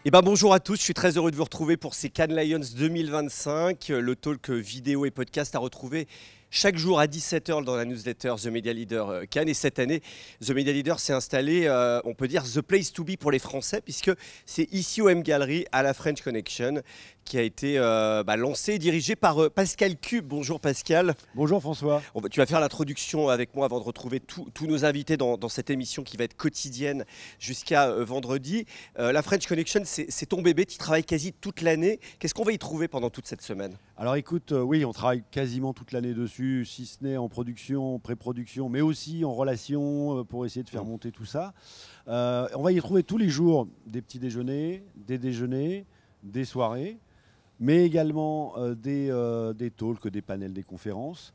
Eh ben bonjour à tous, je suis très heureux de vous retrouver pour ces Cannes Lions 2025, le talk vidéo et podcast à retrouver chaque jour à 17h dans la newsletter The Media Leader Cannes. Et cette année, The Media Leader s'est installé, on peut dire, the place to be pour les Français, puisque c'est ici au M Gallery, à la French Connection, qui a été lancé et dirigé par Pascal Cube. Bonjour Pascal. Bonjour François. Tu vas faire l'introduction avec moi avant de retrouver tous nos invités dans cette émission qui va être quotidienne jusqu'à vendredi. La French Connection, c'est ton bébé, tu y travailles quasi toute l'année. Qu'est-ce qu'on va y trouver pendant toute cette semaine? Alors écoute, oui, on travaille quasiment toute l'année dessus, si ce n'est en production, pré-production, mais aussi en relation pour essayer de faire monter tout ça. On va y trouver tous les jours des petits déjeuners, des soirées, mais également des talks, des panels, des conférences.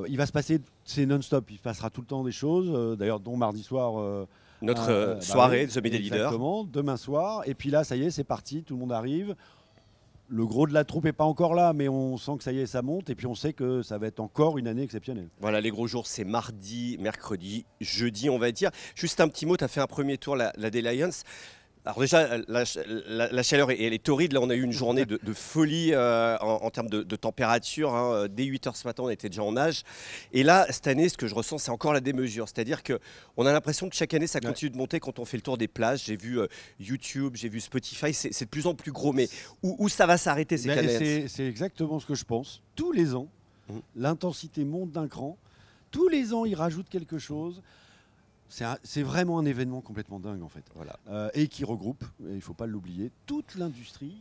Il va se passer, c'est non-stop, il passera tout le temps des choses, d'ailleurs dont mardi soir. Notre soirée de The Media Leader. Exactement, demain soir. Et puis là, ça y est, c'est parti, tout le monde arrive. Le gros de la troupe n'est pas encore là, mais on sent que ça y est, ça monte. Et puis on sait que ça va être encore une année exceptionnelle. Voilà, les gros jours, c'est mardi, mercredi, jeudi, on va dire. Juste un petit mot, tu as fait un premier tour, la des Lions. Alors déjà, la chaleur, elle est torride. Là, on a eu une journée de folie en termes de température. Hein. Dès 8h ce matin, on était déjà en nage. Et là, cette année, ce que je ressens, c'est encore la démesure. C'est-à-dire qu'on a l'impression que chaque année, ça continue de monter quand on fait le tour des plages. J'ai vu YouTube, j'ai vu Spotify. C'est de plus en plus gros. Mais où ça va s'arrêter, ces Cannes? C'est exactement ce que je pense. Tous les ans, l'intensité monte d'un cran. Tous les ans, ils rajoutent quelque chose. C'est vraiment un événement complètement dingue en fait. Voilà. Et qui regroupe, il ne faut pas l'oublier, toute l'industrie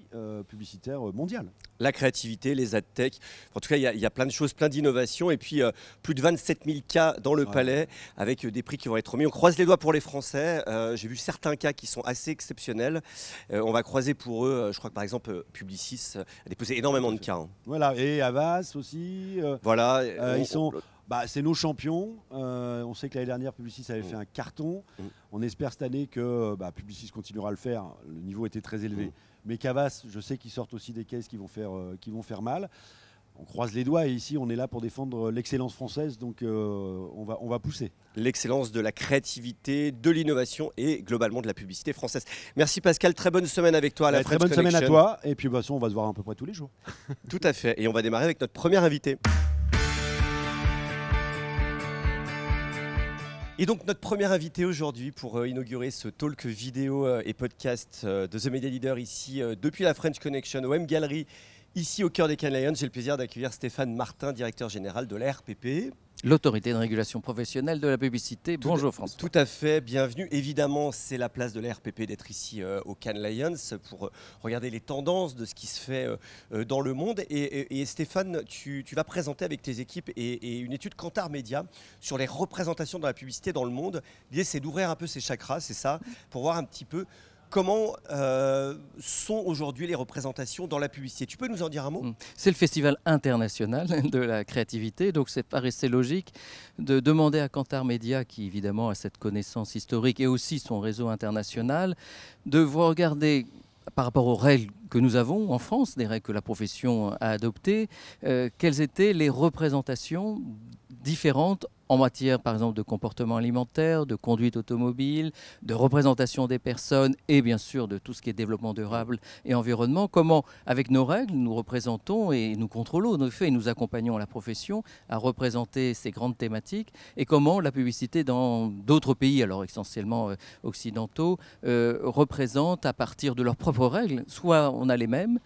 publicitaire mondiale. La créativité, les ad tech. En tout cas, il y a plein de choses, plein d'innovations. Et puis, plus de 27 000 cas dans le palais avec des prix qui vont être remis. On croise les doigts pour les Français. J'ai vu certains cas qui sont assez exceptionnels. On va croiser pour eux, je crois que par exemple, Publicis a déposé énormément de cas. Hein. Voilà, et Havas aussi. Voilà. Ils sont... c'est nos champions. On sait que l'année dernière, Publicis avait fait un carton. On espère cette année que Publicis continuera à le faire. Le niveau était très élevé. Mais qu'Havas, je sais qu'ils sortent aussi des caisses qui vont faire mal. On croise les doigts et ici, on est là pour défendre l'excellence française. Donc, on va pousser. L'excellence de la créativité, de l'innovation et globalement de la publicité française. Merci Pascal, très bonne semaine avec toi à la French Très bonne Connection. semaine à toi. Et puis, on va se voir à peu près tous les jours. Tout à fait. Et on va démarrer avec notre premier invité. Et donc notre premier invité aujourd'hui pour inaugurer ce talk vidéo et podcast de The Media Leader ici depuis la French Connection au M Gallery, ici au cœur des Cannes Lions. J'ai le plaisir d'accueillir Stéphane Martin, directeur général de la RPP. L'autorité de régulation professionnelle de la publicité. Bonjour François. Tout à fait, bienvenue. Évidemment, c'est la place de la RPP d'être ici au Cannes Lions pour regarder les tendances de ce qui se fait dans le monde. Et Stéphane, tu vas présenter avec tes équipes et une étude Kantar Media sur les représentations de la publicité dans le monde. L'idée, c'est d'ouvrir un peu ces chakras, c'est ça, pour voir un petit peu comment sont aujourd'hui les représentations dans la publicité. Tu peux nous en dire un mot? C'est le festival international de la créativité, donc c'est paraissait logique de demander à Kantar Media, qui évidemment a cette connaissance historique et aussi son réseau international, de vous regarder par rapport aux règles que nous avons en France, des règles que la profession a adoptées, quelles étaient les représentations différentes en matière, par exemple, de comportement alimentaire, de conduite automobile, de représentation des personnes et bien sûr de tout ce qui est développement durable et environnement. Comment, avec nos règles, nous représentons et nous contrôlons nos faits et nous accompagnons la profession à représenter ces grandes thématiques et comment la publicité dans d'autres pays, alors essentiellement occidentaux, représente à partir de leurs propres règles. Soit on a les mêmes,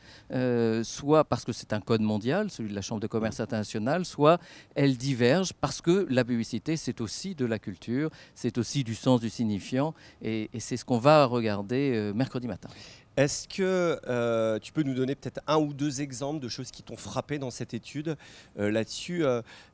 soit parce que c'est un code mondial, celui de la Chambre de commerce internationale, soit elles divergent parce que la publicité, c'est aussi de la culture, c'est aussi du sens du signifiant et c'est ce qu'on va regarder mercredi matin. Est-ce que tu peux nous donner peut-être un ou deux exemples de choses qui t'ont frappé dans cette étude là-dessus,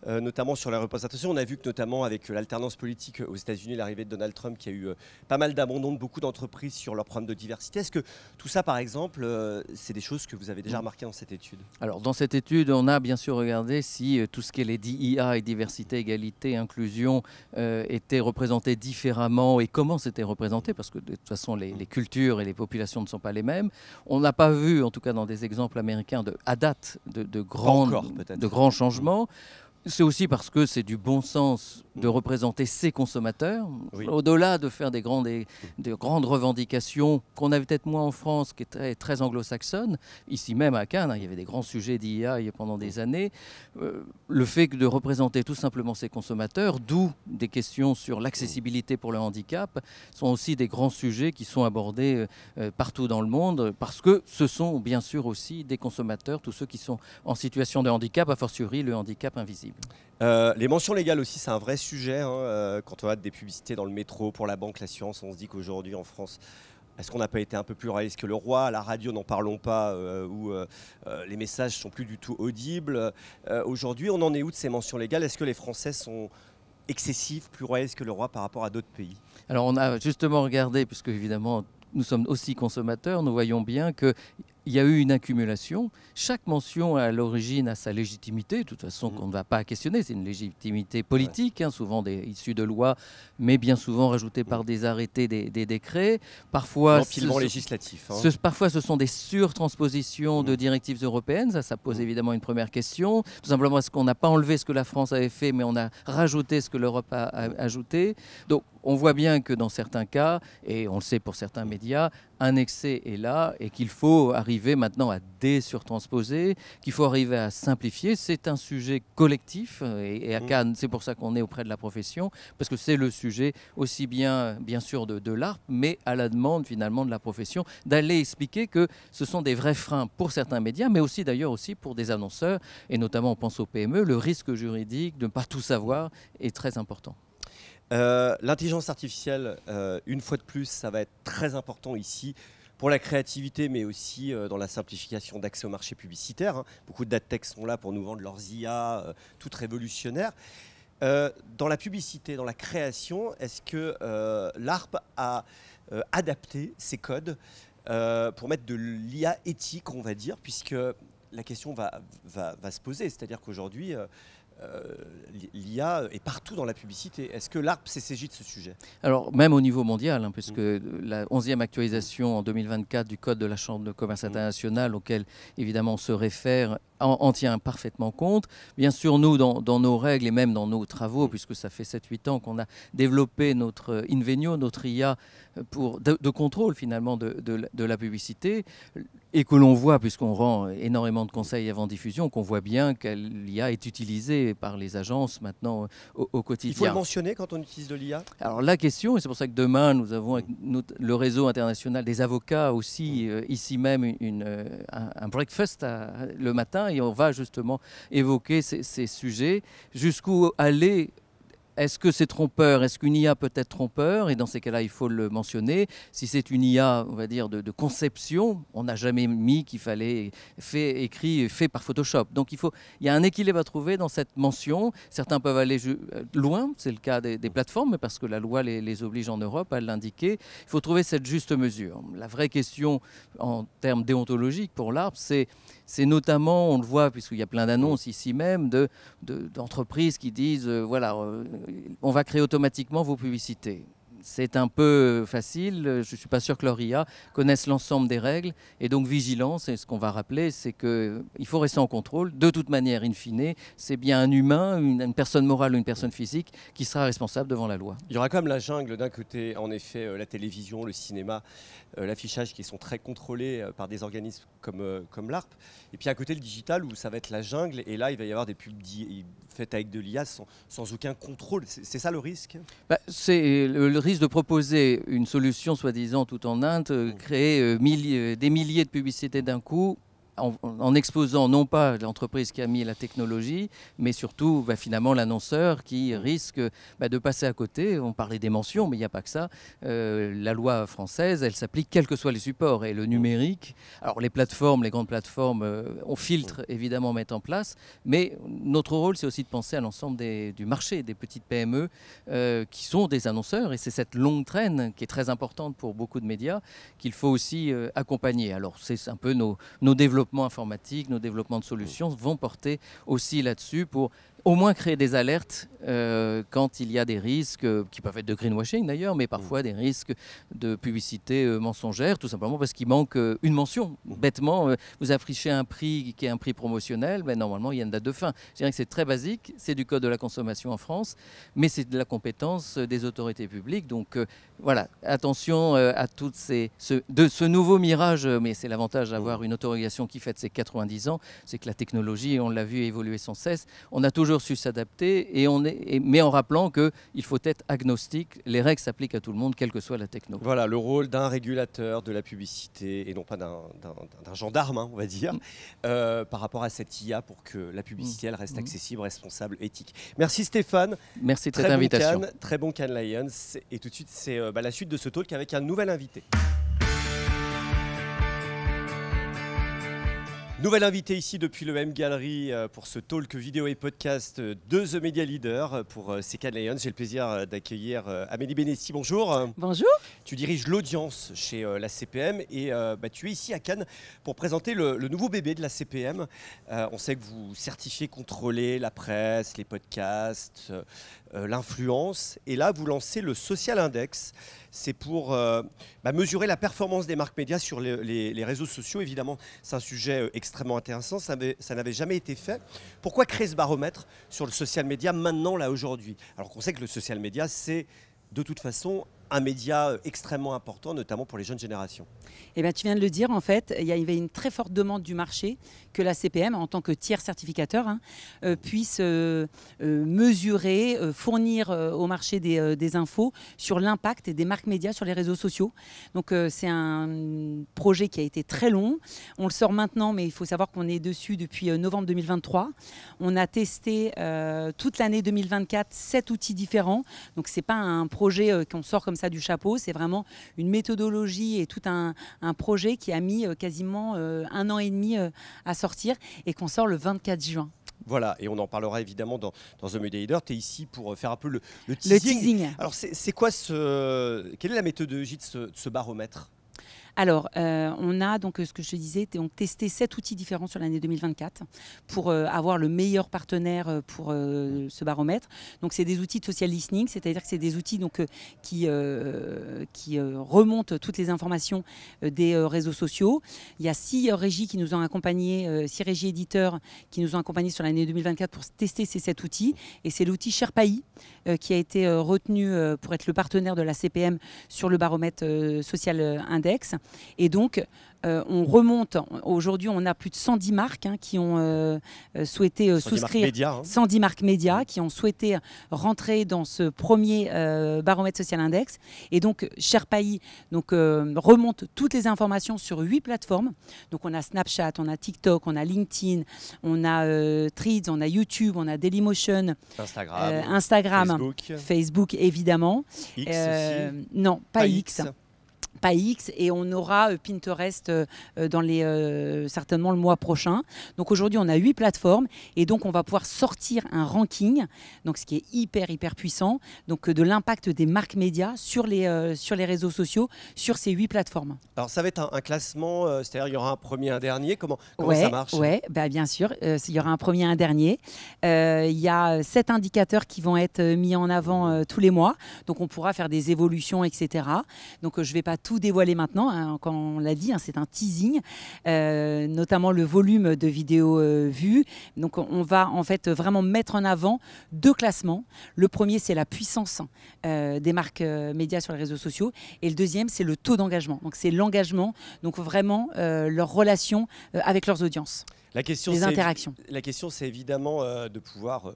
notamment sur la représentation? On a vu que notamment avec l'alternance politique aux États-Unis, l'arrivée de Donald Trump, qui a eu pas mal d'abandon de beaucoup d'entreprises sur leur programme de diversité. Est-ce que tout ça, par exemple, c'est des choses que vous avez déjà remarquées dans cette étude? Alors dans cette étude, on a bien sûr regardé si tout ce qui est les DEI et diversité, égalité, inclusion était représenté différemment et comment c'était représenté, parce que de toute façon les cultures et les populations ne sont pas les mêmes. On n'a pas vu, en tout cas dans des exemples américains, à date, de grands changements. C'est aussi parce que c'est du bon sens de représenter ses consommateurs, Oui. au-delà de faire des grandes revendications qu'on avait peut-être moins en France, qui est très anglo-saxonne. Ici même à Cannes, il y avait des grands sujets d'IA pendant des années. Le fait de représenter tout simplement ses consommateurs, d'où des questions sur l'accessibilité pour le handicap, sont aussi des grands sujets qui sont abordés partout dans le monde, parce que ce sont bien sûr aussi des consommateurs, tous ceux qui sont en situation de handicap, a fortiori le handicap invisible. Les mentions légales aussi, c'est un vrai sujet. Quand on a des publicités dans le métro pour la banque, l'assurance, on se dit qu'aujourd'hui en France, est-ce qu'on n'a pas été un peu plus réaliste que le roi? À la radio, n'en parlons pas, où les messages sont plus du tout audibles. Aujourd'hui, on en est où de ces mentions légales? Est-ce que les Français sont excessifs, plus royalistes que le roi par rapport à d'autres pays? Alors on a justement regardé, puisque évidemment nous sommes aussi consommateurs, nous voyons bien que il y a eu une accumulation. Chaque mention à l'origine a sa légitimité, de toute façon qu'on ne va pas questionner, c'est une légitimité politique, souvent issue de lois, mais bien souvent rajoutée par des arrêtés, des décrets. Parfois, L'empilement législatif. Parfois, ce sont des surtranspositions de directives européennes. Ça pose évidemment une première question. Tout simplement, est-ce qu'on n'a pas enlevé ce que la France avait fait, mais on a rajouté ce que l'Europe a ajouté? Donc, on voit bien que dans certains cas, et on le sait pour certains médias, un excès est là et qu'il faut arriver maintenant à désurtransposer, qu'il faut arriver à simplifier. C'est un sujet collectif et à Cannes, c'est pour ça qu'on est auprès de la profession, parce que c'est le sujet aussi bien sûr de l'ARPE, mais à la demande finalement de la profession, d'aller expliquer que ce sont des vrais freins pour certains médias, mais aussi d'ailleurs aussi pour des annonceurs, et notamment on pense aux PME, le risque juridique de ne pas tout savoir est très important. L'intelligence artificielle, une fois de plus, ça va être très important ici pour la créativité, mais aussi dans la simplification d'accès au marché publicitaire. Beaucoup de data tech sont là pour nous vendre leurs IA, toutes révolutionnaires. Dans la publicité, dans la création, est-ce que l'ARPE a adapté ses codes pour mettre de l'IA éthique, on va dire, puisque la question va se poser. C'est-à-dire qu'aujourd'hui, l'IA est partout dans la publicité. Est-ce que l'ARPE s'est saisi de ce sujet? Alors, même au niveau mondial, puisque la 11e actualisation en 2024 du Code de la Chambre de commerce international, auquel évidemment on se réfère, en tient parfaitement compte. Bien sûr, nous, dans nos règles et même dans nos travaux, puisque ça fait 7-8 ans qu'on a développé notre Invenio, notre IA, de contrôle finalement de la publicité, et que l'on voit, puisqu'on rend énormément de conseils avant diffusion, qu'on voit bien que l'IA est utilisée par les agences maintenant au quotidien. Il faut le mentionner quand on utilise de l'IA? Alors la question, et c'est pour ça que demain nous avons avec le réseau international des avocats aussi ici même un breakfast le matin, et on va justement évoquer ces sujets. Jusqu'où aller? Est-ce que c'est trompeur? Est-ce qu'une IA peut être trompeur? Et dans ces cas-là, il faut le mentionner. Si c'est une IA, on va dire, de conception, on n'a jamais mis qu'il fallait fait par Photoshop. Donc il y a un équilibre à trouver dans cette mention. Certains peuvent aller loin, c'est le cas des plateformes, parce que la loi les oblige en Europe à l'indiquer. Il faut trouver cette juste mesure. La vraie question en termes déontologiques pour l'ARPE, c'est notamment, on le voit, puisqu'il y a plein d'annonces ici même, d'entreprises qui disent, voilà, on va créer automatiquement vos publicités. C'est un peu facile, je ne suis pas sûr que leur IA connaisse l'ensemble des règles, et donc vigilance, et ce qu'on va rappeler, c'est qu'il faut rester en contrôle. De toute manière, in fine, c'est bien un humain, une personne morale ou une personne physique qui sera responsable devant la loi. Il y aura quand même la jungle d'un côté, en effet, la télévision, le cinéma, l'affichage qui sont très contrôlés par des organismes comme l'ARPE, et puis à côté le digital où ça va être la jungle, et là il va y avoir des pubs faites avec de l'IA sans aucun contrôle. C'est ça le risque? C'est le risque de proposer une solution soi-disant tout en Inde, créer des milliers de publicités d'un coup, en exposant non pas l'entreprise qui a mis la technologie, mais surtout finalement l'annonceur qui risque de passer à côté. On parlait des mentions, mais il n'y a pas que ça. La loi française, elle s'applique quels que soient les supports. Et le numérique, alors les grandes plateformes, on filtre évidemment, mettre en place, mais notre rôle, c'est aussi de penser à l'ensemble du marché, des petites PME qui sont des annonceurs. Et c'est cette longue traîne qui est très importante pour beaucoup de médias qu'il faut aussi accompagner. Alors c'est un peu nos développements informatiques, nos développements de solutions vont porter aussi là-dessus pour au moins créer des alertes quand il y a des risques qui peuvent être de greenwashing d'ailleurs, mais parfois des risques de publicité mensongère, tout simplement parce qu'il manque une mention. Bêtement, vous affichez un prix qui est un prix promotionnel, ben, normalement il y a une date de fin. Je dirais que c'est très basique, c'est du code de la consommation en France, mais c'est de la compétence des autorités publiques. Donc voilà, attention à toutes ce nouveau mirage, mais c'est l'avantage d'avoir une autorisation qui fête ses 90 ans, c'est que la technologie, on l'a vu évoluer sans cesse, on a toujours su s'adapter, mais en rappelant qu'il faut être agnostique, les règles s'appliquent à tout le monde, quelle que soit la techno. Voilà, le rôle d'un régulateur de la publicité et non pas d'un gendarme, hein, on va dire, par rapport à cette IA pour que la publicité elle reste accessible, responsable, éthique. Merci Stéphane. Merci de cette invitation. Très bon Cannes Lions. Et tout de suite, c'est la suite de ce talk avec un nouvel invité. Nouvel invité ici depuis le M Gallery pour ce talk vidéo et podcast de The Media Leader pour ces Cannes Lions. J'ai le plaisir d'accueillir Amélie Benessi. Bonjour. Bonjour. Tu diriges l'audience chez la CPM et tu es ici à Cannes pour présenter le nouveau bébé de la CPM. On sait que vous certifiez, contrôlez la presse, les podcasts, l'influence. Et là, vous lancez le Social Index. C'est pour mesurer la performance des marques médias sur les réseaux sociaux. Évidemment, c'est un sujet extrêmement intéressant. Ça n'avait jamais été fait. Pourquoi créer ce baromètre sur le social media maintenant, là, aujourd'hui? Alors qu'on sait que le social media, c'est de toute façon un média extrêmement important, notamment pour les jeunes générations. Eh bien, tu viens de le dire, en fait, il y avait une très forte demande du marché que la CPM, en tant que tiers certificateur, puisse mesurer, fournir au marché des infos sur l'impact des marques médias sur les réseaux sociaux. Donc, c'est un projet qui a été très long. On le sort maintenant, mais il faut savoir qu'on est dessus depuis novembre 2023. On a testé toute l'année 2024 7 outils différents. Donc, ce n'est pas un projet qu'on sort comme ça du chapeau, c'est vraiment une méthodologie et tout un projet qui a mis quasiment 1 an et demi à sortir et qu'on sort le 24 juin. Voilà, et on en parlera évidemment dans The Media Leader. Tu es ici pour faire un peu le teasing. Le teasing. Alors, c'est quoi quelle est la méthodologie de ce baromètre ? Alors, on a donc ce que je te disais, testé 7 outils différents sur l'année 2024 pour avoir le meilleur partenaire pour ce baromètre. Donc, c'est des outils de social listening, c'est-à-dire que c'est des outils donc, qui remontent toutes les informations des réseaux sociaux. Il y a 6 régies qui nous ont accompagnés, 6 régies éditeurs qui nous ont accompagnés sur l'année 2024 pour tester ces 7 outils. Et c'est l'outil Sherpai qui a été retenu pour être le partenaire de la CPM sur le baromètre Social Index. Et donc, on remonte, aujourd'hui on a plus de 110 marques qui ont souhaité souscrire, 110 marques médias qui ont souhaité rentrer dans ce premier baromètre Social Index. Et donc Sherpai remonte toutes les informations sur 8 plateformes. Donc on a Snapchat, on a TikTok, on a LinkedIn, on a Threads, on a YouTube, on a Dailymotion, Instagram, Facebook évidemment. X aussi. Non, pas X. Pas X, et on aura Pinterest dans certainement le mois prochain. Donc aujourd'hui, on a 8 plateformes et donc on va pouvoir sortir un ranking, donc ce qui est hyper puissant, donc de l'impact des marques médias sur les réseaux sociaux, sur ces 8 plateformes. Alors ça va être un classement, c'est-à-dire il y aura un premier, un dernier. Comment ça marche? Oui, bien sûr, il y aura un premier, un dernier. Il y a 7 indicateurs qui vont être mis en avant tous les mois, donc on pourra faire des évolutions, etc. Donc je ne vais pas tout dévoiler maintenant, comme on l'a dit, c'est un teasing, notamment le volume de vidéos vues. Donc on va en fait vraiment mettre en avant 2 classements. Le premier, c'est la puissance des marques médias sur les réseaux sociaux, et le deuxième, c'est le taux d'engagement. Donc c'est l'engagement, donc vraiment leur relation avec leurs audiences. Les interactions. La question, c'est évidemment de pouvoir,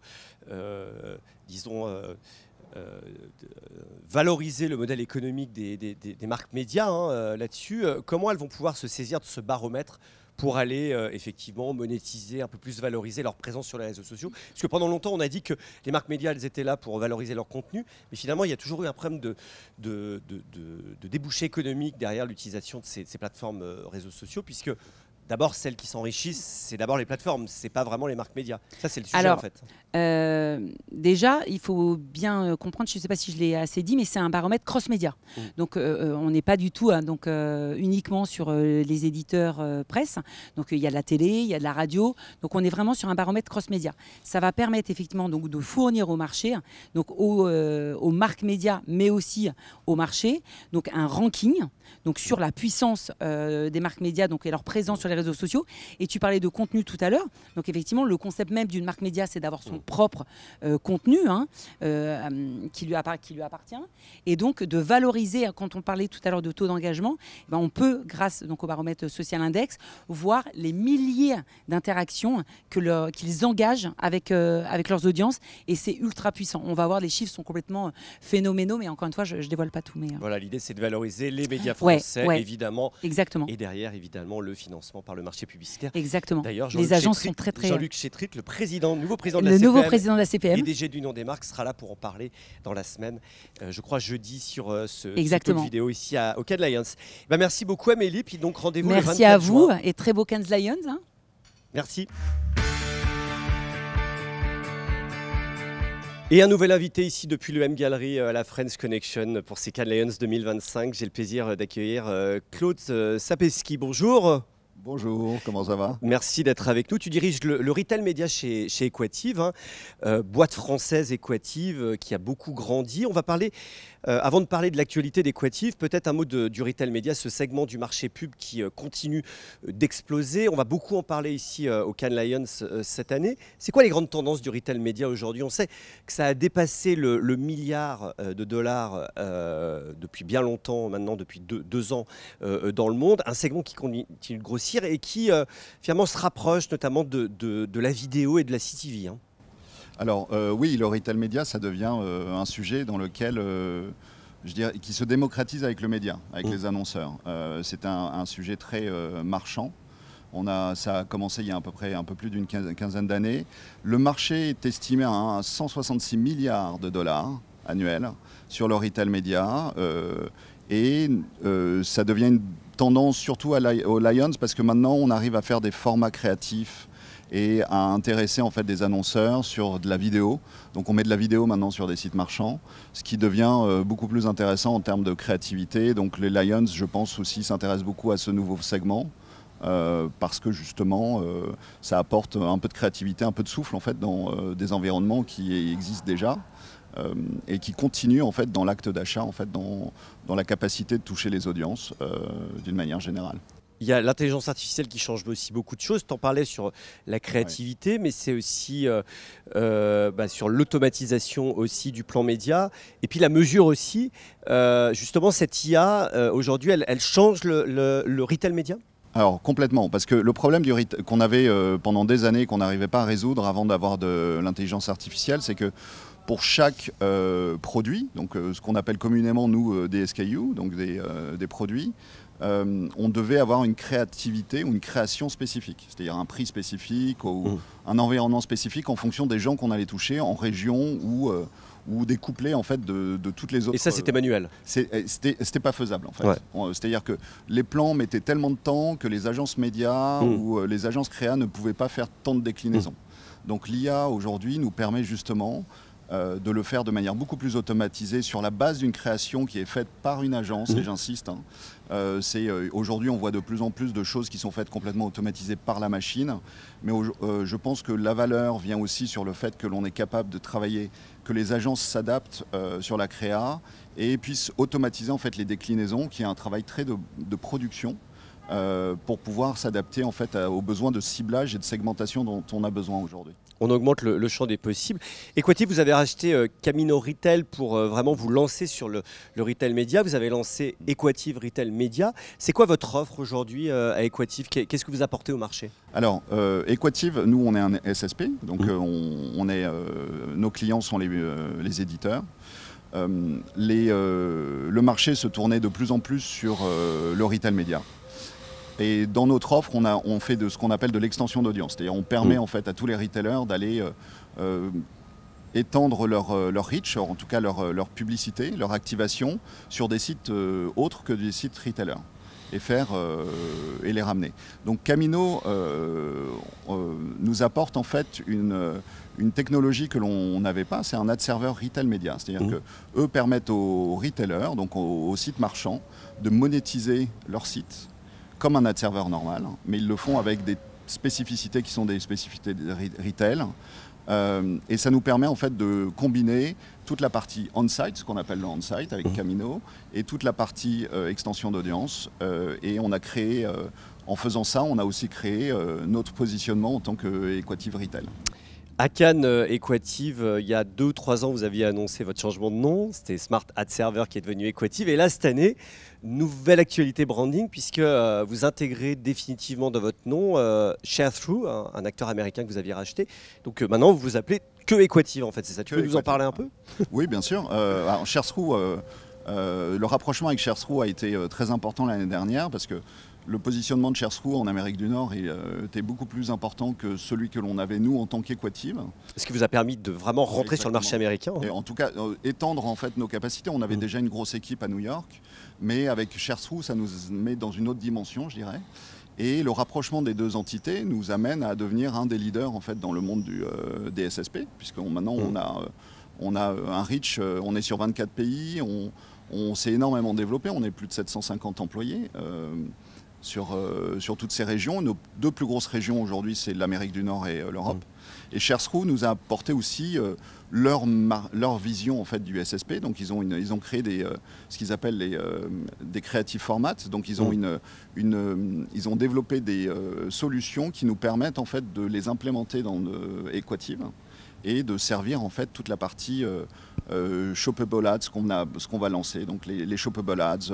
valoriser le modèle économique des marques médias là-dessus. Comment elles vont pouvoir se saisir de ce baromètre pour aller effectivement monétiser, un peu plus valoriser leur présence sur les réseaux sociaux? Parce que pendant longtemps, on a dit que les marques médias, elles étaient là pour valoriser leur contenu, mais finalement, il y a toujours eu un problème de débouché économique derrière l'utilisation de ces plateformes réseaux sociaux, puisque d'abord, celles qui s'enrichissent, c'est d'abord les plateformes, c'est pas vraiment les marques médias. Ça, c'est le sujet Alors, en fait. Déjà, il faut bien comprendre, je ne sais pas si je l'ai assez dit, mais c'est un baromètre cross-média. Donc, on n'est pas du tout uniquement sur les éditeurs presse. Donc, il y a de la télé, il y a de la radio. Donc, on est vraiment sur un baromètre cross-média. Ça va permettre effectivement donc, de fournir au marché, donc aux marques médias, mais aussi au marché, donc un ranking donc sur la puissance des marques médias donc, et leur présence sur les réseaux sociaux. Et tu parlais de contenu tout à l'heure. Donc, effectivement, le concept même d'une marque média, c'est d'avoir son propre contenu qui lui appartient, et donc de valoriser, quand on parlait tout à l'heure de taux d'engagement, on peut, grâce donc, au baromètre Social Index, voir les milliers d'interactions qu'ils engagent avec leurs audiences, et c'est ultra puissant. On va voir, les chiffres sont complètement phénoménaux, mais encore une fois, je ne dévoile pas tout. Mais, Voilà, l'idée c'est de valoriser les médias français, évidemment. Exactement. Et derrière, évidemment, le financement par le marché publicitaire. Exactement. D'ailleurs, les agences sont très... Jean-Luc Chétrit, le nouveau président de la CPM, PDG d'Union des marques, sera là pour en parler dans la semaine, je crois jeudi, sur ce talk vidéo ici au Cannes Lions. Merci beaucoup Amélie, puis donc rendez-vous le 24 juin. Merci à vous et très beau Cannes Lions. Merci. Et un nouvel invité ici depuis le M Gallery à la Friends Connection pour ces Cannes Lions 2025. J'ai le plaisir d'accueillir Claude Sapeski. Bonjour. Bonjour, comment ça va? Merci d'être avec nous. Tu diriges le retail média chez Equative, boîte française Equative qui a beaucoup grandi. On va parler, avant de parler de l'actualité d'Equative, peut-être un mot du retail média, ce segment du marché pub qui continue d'exploser. On va beaucoup en parler ici au Cannes Lions cette année. C'est quoi les grandes tendances du retail média aujourd'hui? On sait que ça a dépassé le milliard de dollars depuis bien longtemps, maintenant depuis deux ans dans le monde. Un segment qui continue de grossir et qui finalement se rapproche notamment de la vidéo et de la CTV. Alors oui, le retail média, ça devient un sujet dans lequel, je dirais, qui se démocratise avec le média, avec les annonceurs. C'est un sujet très marchand. Ça a commencé il y a à peu près un peu plus d'une quinzaine d'années. Le marché est estimé à 166 milliards de dollars annuels sur le retail média. Et ça devient une tendance surtout aux Lions parce que maintenant on arrive à faire des formats créatifs et à intéresser en fait des annonceurs sur de la vidéo. Donc on met de la vidéo maintenant sur des sites marchands, ce qui devient beaucoup plus intéressant en termes de créativité. Donc les Lions, je pense aussi, s'intéressent beaucoup à ce nouveau segment parce que justement ça apporte un peu de créativité, un peu de souffle en fait dans des environnements qui existent déjà. Et qui continue en fait dans l'acte d'achat, en fait dans la capacité de toucher les audiences d'une manière générale. Il y a l'intelligence artificielle qui change aussi beaucoup de choses. Tu en parlais sur la créativité, mais c'est aussi sur l'automatisation aussi du plan média. Et puis la mesure aussi, justement cette IA, aujourd'hui, elle change le retail média? Alors complètement, parce que le problème qu'on avait pendant des années, qu'on n'arrivait pas à résoudre avant d'avoir de l'intelligence artificielle, c'est que pour chaque produit, donc ce qu'on appelle communément nous des SKU, donc des produits, on devait avoir une créativité ou une création spécifique, c'est-à-dire un prix spécifique ou un environnement spécifique en fonction des gens qu'on allait toucher en région ou découplé en fait de toutes les autres. Et ça c'était manuel? C'était pas faisable en fait. Ouais. C'est-à-dire que les plans mettaient tellement de temps que les agences médias ou les agences créa ne pouvaient pas faire tant de déclinaisons. Donc l'IA aujourd'hui nous permet justement de le faire de manière beaucoup plus automatisée sur la base d'une création qui est faite par une agence, et j'insiste. Aujourd'hui, on voit de plus en plus de choses qui sont faites complètement automatisées par la machine. Mais je pense que la valeur vient aussi sur le fait que l'on est capable de travailler, que les agences s'adaptent sur la créa et puissent automatiser en fait les déclinaisons, qui est un travail très de production. Pour pouvoir s'adapter en fait aux besoins de ciblage et de segmentation dont on a besoin aujourd'hui. On augmente le champ des possibles. Equative, vous avez racheté Camino Retail pour vraiment vous lancer sur le retail média. Vous avez lancé Equative Retail Media. C'est quoi votre offre aujourd'hui à Equative? Qu'est-ce que vous apportez au marché? Alors, Equative, nous on est un SSP, donc nos clients sont les éditeurs. Le marché se tournait de plus en plus sur le retail média. Et dans notre offre, on fait de ce qu'on appelle de l'extension d'audience. C'est-à-dire on permet en fait à tous les retailers d'aller étendre leur reach, en tout cas leur publicité, leur activation sur des sites autres que des sites retailers. et les ramener. Donc Camino nous apporte en fait une technologie que l'on n'avait pas, c'est un ad server retail média. C'est-à-dire que eux permettent aux retailers, donc aux sites marchands, de monétiser leur site comme un ad server normal, mais ils le font avec des spécificités qui sont des spécificités de retail. Et ça nous permet en fait de combiner toute la partie on-site, ce qu'on appelle le on-site avec Camino, et toute la partie extension d'audience. Et on a créé, en faisant ça, on a aussi créé notre positionnement en tant qu'Equative Retail. À Cannes, Equative, il y a 2 ou 3 ans, vous aviez annoncé votre changement de nom. C'était Smart Ad Server qui est devenu Equative. Et là, cette année, nouvelle actualité branding, puisque vous intégrez définitivement dans votre nom Sharethrough, un acteur américain que vous aviez racheté. Donc maintenant, vous vous appelez que Equative, en fait, c'est ça. Tu peux nous en parler un peu ? Oui, bien sûr. Sharethrough, le rapprochement avec Sharethrough a été très important l'année dernière, parce que le positionnement de Sharethrough en Amérique du Nord était beaucoup plus important que celui que l'on avait nous en tant qu'Equative. Ce qui vous a permis de vraiment rentrer sur le marché américain. Et en tout cas, étendre en fait nos capacités. On avait déjà une grosse équipe à New York, mais avec Sharethrough, ça nous met dans une autre dimension, je dirais. Et le rapprochement des deux entités nous amène à devenir un des leaders en fait dans le monde des SSP, puisque maintenant on a un reach, on est sur 24 pays, on s'est énormément développé, on est plus de 750 employés. Sur toutes ces régions. Nos 2 plus grosses régions aujourd'hui, c'est l'Amérique du Nord et l'Europe. Et Sharethrough nous a apporté aussi leur vision en fait, du SSP. Donc ils ont créé ce qu'ils appellent des creative formats. Donc ils ont développé des solutions qui nous permettent en fait, de les implémenter dans Equative et de servir en fait toute la partie shoppable ads ce qu'on va lancer. Donc les shoppable ads,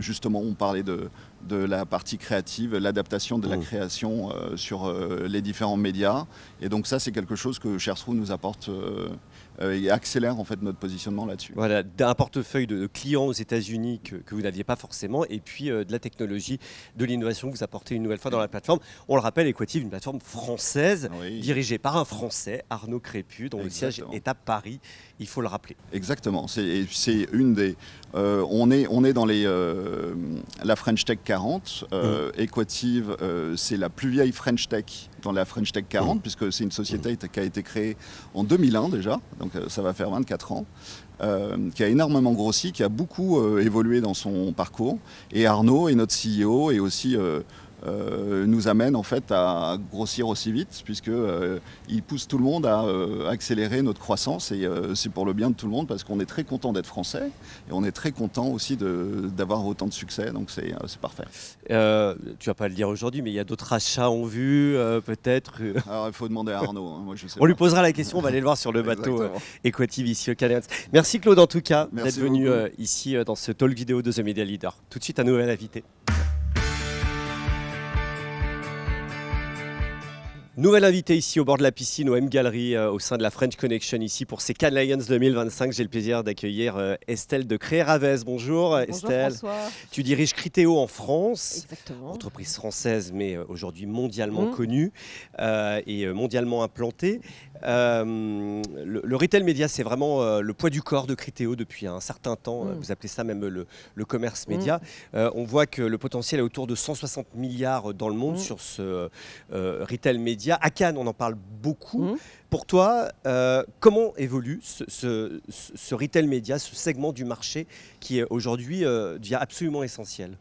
justement on parlait de la partie créative, l'adaptation de la création sur les différents médias. Et donc ça c'est quelque chose que Sharethrough nous apporte et accélère en fait notre positionnement là-dessus. Voilà, d'un portefeuille de clients aux États-Unis que vous n'aviez pas forcément, et puis de la technologie, de l'innovation que vous apportez une nouvelle fois dans la plateforme. On le rappelle, Equative, une plateforme française, dirigée par un Français, Arnaud Crépu, dont le siège est à Paris. Il faut le rappeler. Exactement. C'est une des. On est dans la French Tech 40. Equative, c'est la plus vieille French Tech dans la French Tech 40, puisque c'est une société qui a été créée en 2001 déjà, donc ça va faire 24 ans, qui a énormément grossi, qui a beaucoup évolué dans son parcours. Et Arnaud est notre CEO et aussi nous amène en fait à grossir aussi vite, puisque il pousse tout le monde à accélérer notre croissance, et c'est pour le bien de tout le monde, parce qu'on est très content d'être français et on est très content aussi d'avoir autant de succès, donc c'est parfait. Tu vas pas le dire aujourd'hui, mais il y a d'autres achats en vue peut-être. Alors il faut demander à Arnaud, hein. Moi je sais on lui posera la question, on va aller le voir sur le bateau Equative ici au Cannes. Merci Claude en tout cas d'être venu ici dans ce talk vidéo de The Media Leader. Tout de suite un nouvel invité. Nouvel invité ici au bord de la piscine au M Gallery au sein de la French Connection ici pour ces Cannes Lions 2025. J'ai le plaisir d'accueillir Estelle de Créravez. Bonjour Estelle. François. Tu diriges Criteo en France. Exactement. Entreprise française mais aujourd'hui mondialement connue et mondialement implantée. Le retail média, c'est vraiment le poids du corps de Criteo depuis un certain temps. Vous appelez ça même le commerce média. On voit que le potentiel est autour de 160 milliards dans le monde sur ce retail média. À Cannes, on en parle beaucoup. Pour toi, comment évolue ce retail média, ce segment du marché qui aujourd'hui devient absolument essentiel ?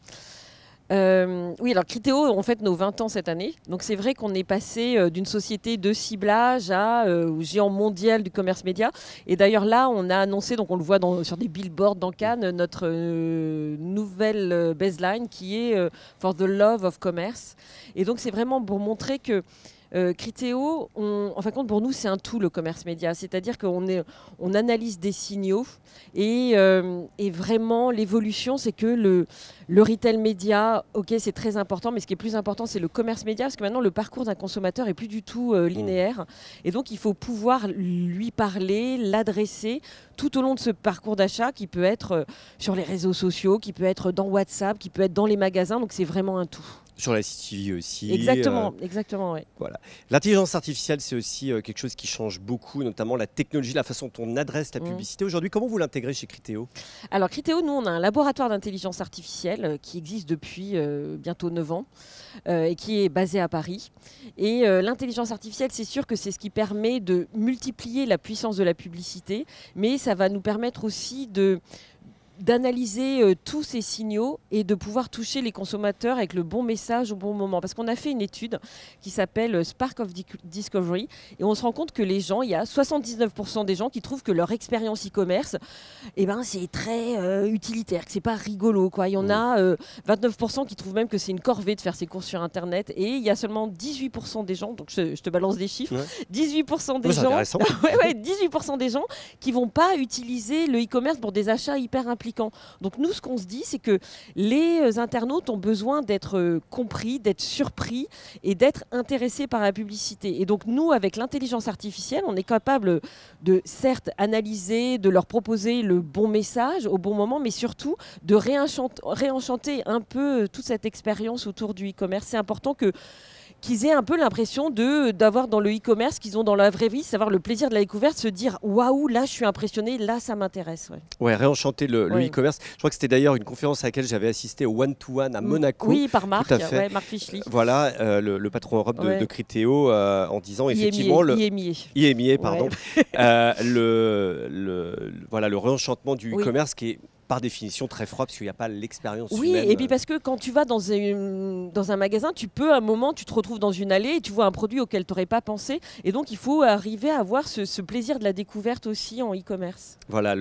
Oui, alors Criteo, on fête nos 20 ans cette année. Donc c'est vrai qu'on est passé d'une société de ciblage à géant mondial du commerce média. Et d'ailleurs là, on a annoncé, donc on le voit sur des billboards dans Cannes, notre nouvelle baseline qui est For the Love of Commerce. Et donc c'est vraiment pour montrer que Criteo, en fin de compte, pour nous, c'est un tout, le commerce média. C'est-à-dire qu'on analyse des signaux et vraiment, l'évolution, c'est que le retail média, ok, c'est très important, mais ce qui est plus important, c'est le commerce média, parce que maintenant, le parcours d'un consommateur est plus du tout linéaire. Et donc, il faut pouvoir lui parler, l'adresser tout au long de ce parcours d'achat, qui peut être sur les réseaux sociaux, qui peut être dans WhatsApp, qui peut être dans les magasins. Donc, c'est vraiment un tout. Sur la CCTV aussi. Exactement, exactement, ouais. Voilà. L'intelligence artificielle, c'est aussi quelque chose qui change beaucoup, notamment la technologie, la façon dont on adresse la publicité. Aujourd'hui, comment vous l'intégrez chez Criteo? Alors Criteo, nous, on a un laboratoire d'intelligence artificielle qui existe depuis bientôt 9 ans et qui est basé à Paris. Et l'intelligence artificielle, c'est sûr que c'est ce qui permet de multiplier la puissance de la publicité, mais ça va nous permettre aussi d'analyser tous ces signaux et de pouvoir toucher les consommateurs avec le bon message au bon moment. Parce qu'on a fait une étude qui s'appelle Spark of Discovery et on se rend compte que les gens, il y a 79% des gens qui trouvent que leur expérience e-commerce, c'est très utilitaire, que c'est pas rigolo, quoi. Il y en a 29% qui trouvent même que c'est une corvée de faire ses courses sur Internet et il y a seulement 18% des gens, donc je te balance des chiffres, 18% des gens, 18% des gens qui vont pas utiliser le e-commerce pour des achats hyper impliquants. Donc nous, ce qu'on se dit, c'est que les internautes ont besoin d'être compris, d'être surpris et d'être intéressés par la publicité. Et donc nous, avec l'intelligence artificielle, on est capable de certes analyser, de leur proposer le bon message au bon moment, mais surtout de réenchanter un peu toute cette expérience autour du e-commerce. C'est important qu'ils aient un peu l'impression d'avoir dans le e-commerce qu'ils ont dans la vraie vie, savoir le plaisir de la découverte, se dire waouh, là je suis impressionné, là ça m'intéresse. Ouais, réenchanter le e-commerce. Je crois que c'était d'ailleurs une conférence à laquelle j'avais assisté au One-to-One à Monaco. Oui, par Marc, Marc Fischli. Voilà, le patron Europe de Criteo en disant effectivement IMIA, pardon. Le réenchantement du e-commerce qui est par définition très froid parce qu'il n'y a pas l'expérience humaine. Oui, et puis parce que quand tu vas dans un magasin, tu peux à un moment, tu te retrouves dans une allée et tu vois un produit auquel tu n'aurais pas pensé. Et donc, il faut arriver à avoir ce plaisir de la découverte aussi en e-commerce. Voilà,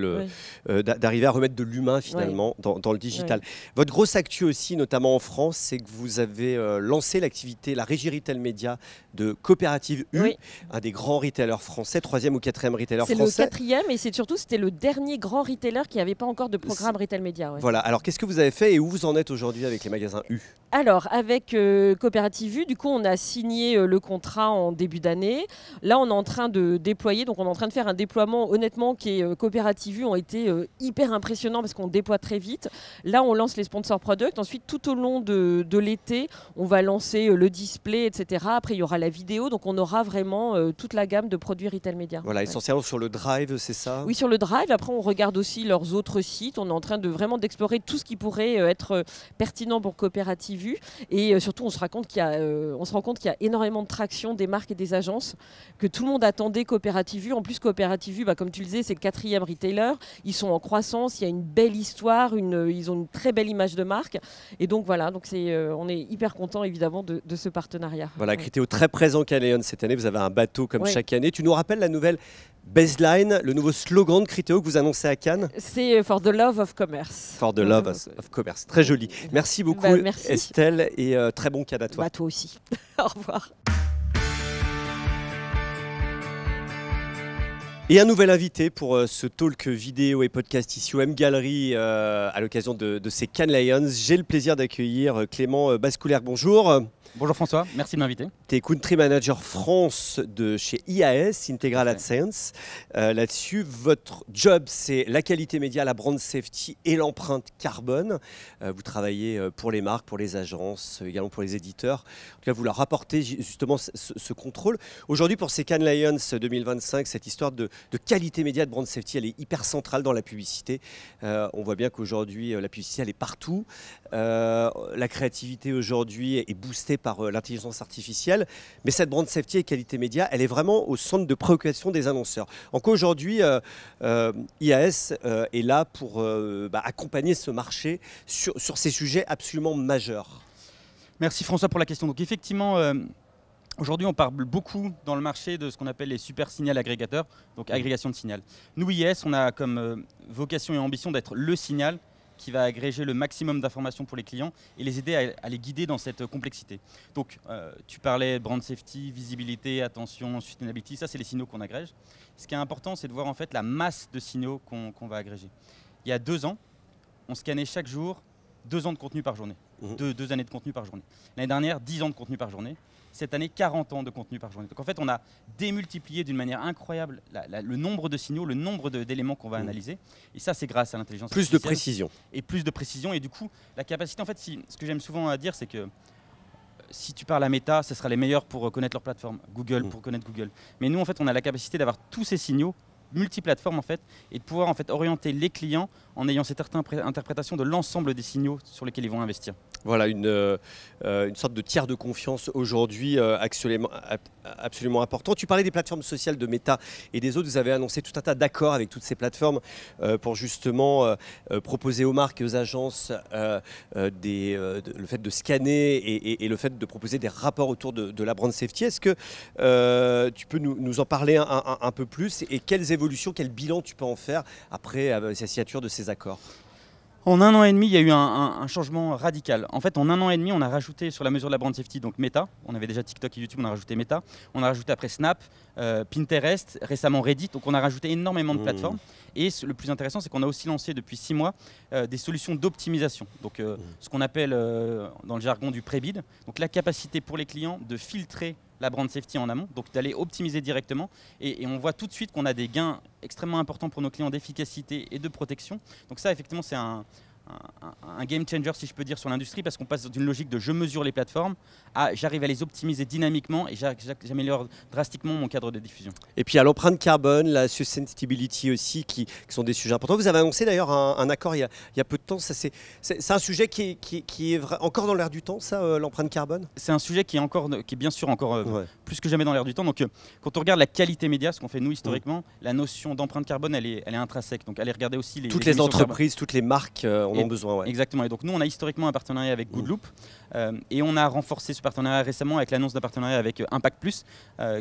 d'arriver à remettre de l'humain finalement dans le digital. Votre grosse actu aussi, notamment en France, c'est que vous avez lancé l'activité, la régie retail média de Coopérative U, un des grands retailers français, 3e ou 4e retailer français. C'est le 4e et c'était le dernier grand retailer qui n'avait pas encore de programme retail média. Voilà, alors qu'est-ce que vous avez fait et où vous en êtes aujourd'hui avec les magasins U? Alors, avec Coopérative U, du coup, on a signé le contrat en début d'année. Là, on est en train de déployer, donc on est en train de faire un déploiement, honnêtement, qui est Coopérative U ont été hyper impressionnants parce qu'on déploie très vite. Là, on lance les sponsors products. Ensuite, tout au long de l'été, on va lancer le display, etc. Après, il y aura la vidéo, donc on aura vraiment toute la gamme de produits retail média. Voilà, essentiellement sur le Drive, c'est ça? Oui, sur le Drive. Après, on regarde aussi leurs autres sites. On est en train de vraiment d'explorer tout ce qui pourrait être pertinent pour Coopérative U. Et surtout, on se rend compte qu'il y a énormément de traction des marques et des agences, que tout le monde attendait Coopérative U. En plus, Coopérative U, comme tu le disais, c'est le 4e retailer. Ils sont en croissance, il y a une belle histoire, ils ont une très belle image de marque. Et donc voilà, on est hyper content évidemment de ce partenariat. Voilà, Criteo très présent qu'à Léon cette année. Vous avez un bateau comme chaque année. Tu nous rappelles la nouvelle baseline, le nouveau slogan de Criteo que vous annoncez à Cannes? C'est For the Love of Commerce. For the Love of Commerce. Très joli. Merci beaucoup Estelle et très bon Cannes à toi. Toi aussi. Au revoir. Et un nouvel invité pour ce talk vidéo et podcast ici au M-Gallery à l'occasion de ces Cannes Lions. J'ai le plaisir d'accueillir Clément Bascouler. Bonjour. Bonjour François, merci de m'inviter. Tu es Country Manager France de chez IAS, Integral AdSense. Là-dessus, votre job, c'est la qualité média, la brand safety et l'empreinte carbone. Vous travaillez pour les marques, pour les agences, également pour les éditeurs. En tout cas, vous leur rapportez justement ce contrôle. Aujourd'hui, pour ces Cannes Lions 2025, cette histoire de qualité média, de brand safety, elle est hyper centrale dans la publicité. On voit bien qu'aujourd'hui, la publicité, elle est partout. La créativité aujourd'hui est boostée par l'intelligence artificielle, mais cette brand safety et qualité média, elle est vraiment au centre de préoccupation des annonceurs. En quoi aujourd'hui, IAS est là pour accompagner ce marché sur ces sujets absolument majeurs? Merci François pour la question. Donc effectivement, aujourd'hui on parle beaucoup dans le marché de ce qu'on appelle les super signal agrégateurs, donc agrégation de signal. Nous, IAS, on a comme vocation et ambition d'être le signal qui va agréger le maximum d'informations pour les clients et les aider à les guider dans cette complexité. Donc, tu parlais brand safety, visibilité, attention, sustainability, ça c'est les signaux qu'on agrège. Ce qui est important, c'est de voir en fait la masse de signaux qu'on va agréger. Il y a 2 ans, on scannait chaque jour 2 ans de contenu par journée, 2 années de contenu par journée. L'année dernière, 10 ans de contenu par journée. Cette année, 40 ans de contenu par journée. Donc en fait, on a démultiplié d'une manière incroyable le nombre de signaux, le nombre d'éléments qu'on va analyser. Et ça, c'est grâce à l'intelligence artificielle. Plus de précision. Et plus de précision. Et du coup, la capacité, en fait, ce que j'aime souvent à dire, c'est que si tu parles à Meta, ce sera les meilleurs pour connaître leur plateforme, Google pour connaître Google. Mais nous, en fait, on a la capacité d'avoir tous ces signaux multiplateformes en fait, et de pouvoir en fait orienter les clients en ayant cette interprétation de l'ensemble des signaux sur lesquels ils vont investir. Voilà, une sorte de tiers de confiance aujourd'hui absolument important. Tu parlais des plateformes sociales de Meta et des autres. Vous avez annoncé tout un tas d'accords avec toutes ces plateformes pour justement proposer aux marques et aux agences le fait de scanner et le fait de proposer des rapports autour de la brand safety. Est-ce que tu peux nous en parler un peu plus et quelles évolutions, quel bilan tu peux en faire après la signature de ces accords? En 1 an et demi, il y a eu un changement radical. En fait, en 1 an et demi, on a rajouté sur la mesure de la brand safety, donc Meta. On avait déjà TikTok et YouTube, on a rajouté Meta. On a rajouté après Snap, Pinterest, récemment Reddit. Donc on a rajouté énormément de plateformes. Et le plus intéressant, c'est qu'on a aussi lancé depuis 6 mois des solutions d'optimisation. Donc ce qu'on appelle dans le jargon du pré-bid. Donc la capacité pour les clients de filtrer la brand safety en amont, donc d'aller optimiser directement. Et on voit tout de suite qu'on a des gains extrêmement importants pour nos clients d'efficacité et de protection. Donc ça, effectivement, c'est un game changer, si je peux dire, sur l'industrie, parce qu'on passe d'une logique de je mesure les plateformes à j'arrive à les optimiser dynamiquement et j'améliore drastiquement mon cadre de diffusion. Et puis à l'empreinte carbone, la sustainability aussi, qui sont des sujets importants. Vous avez annoncé d'ailleurs un accord il y a peu de temps. C'est un sujet qui est encore dans l'air du temps, ça, l'empreinte carbone? C'est un sujet qui est bien sûr encore plus que jamais dans l'air du temps. Donc quand on regarde la qualité média, ce qu'on fait nous historiquement, la notion d'empreinte carbone, elle est intrinsèque. Donc allez regarder aussi toutes les entreprises, toutes les marques en ont besoin. Ouais. Exactement. Et donc nous, on a historiquement un partenariat avec Goodloop et on a renforcé ce partenariat récemment avec l'annonce d'un partenariat avec Impact Plus,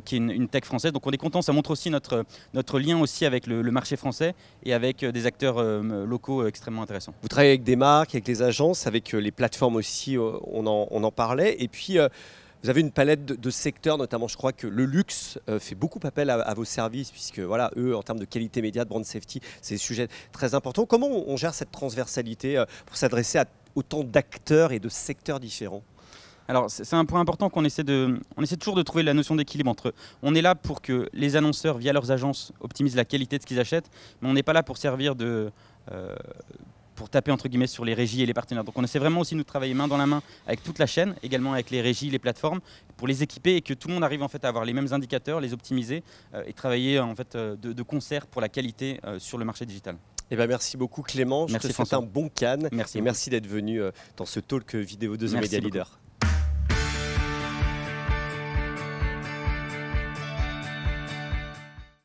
qui est une tech française. Donc on est content. Ça montre aussi notre lien aussi avec le marché français et avec des acteurs locaux extrêmement intéressants. Vous travaillez avec des marques, avec les agences, avec les plateformes aussi. On en parlait. Et puis vous avez une palette de secteurs, notamment je crois que le luxe fait beaucoup appel à vos services, puisque voilà, eux, en termes de qualité média, de brand safety, c'est des sujets très importants. Comment on gère cette transversalité pour s'adresser à autant d'acteurs et de secteurs différents? Alors c'est un point important qu'on essaie toujours de trouver la notion d'équilibre entre. On est là pour que les annonceurs, via leurs agences, optimisent la qualité de ce qu'ils achètent, mais on n'est pas là pour servir pour taper entre guillemets sur les régies et les partenaires. Donc on essaie vraiment aussi de travailler main dans la main avec toute la chaîne, également avec les régies, les plateformes, pour les équiper et que tout le monde arrive en fait à avoir les mêmes indicateurs, les optimiser et travailler en fait de concert pour la qualité sur le marché digital. Eh ben merci beaucoup Clément, je te souhaite un bon Cannes. Merci et merci d'être venu dans ce talk vidéo de The Media Leader.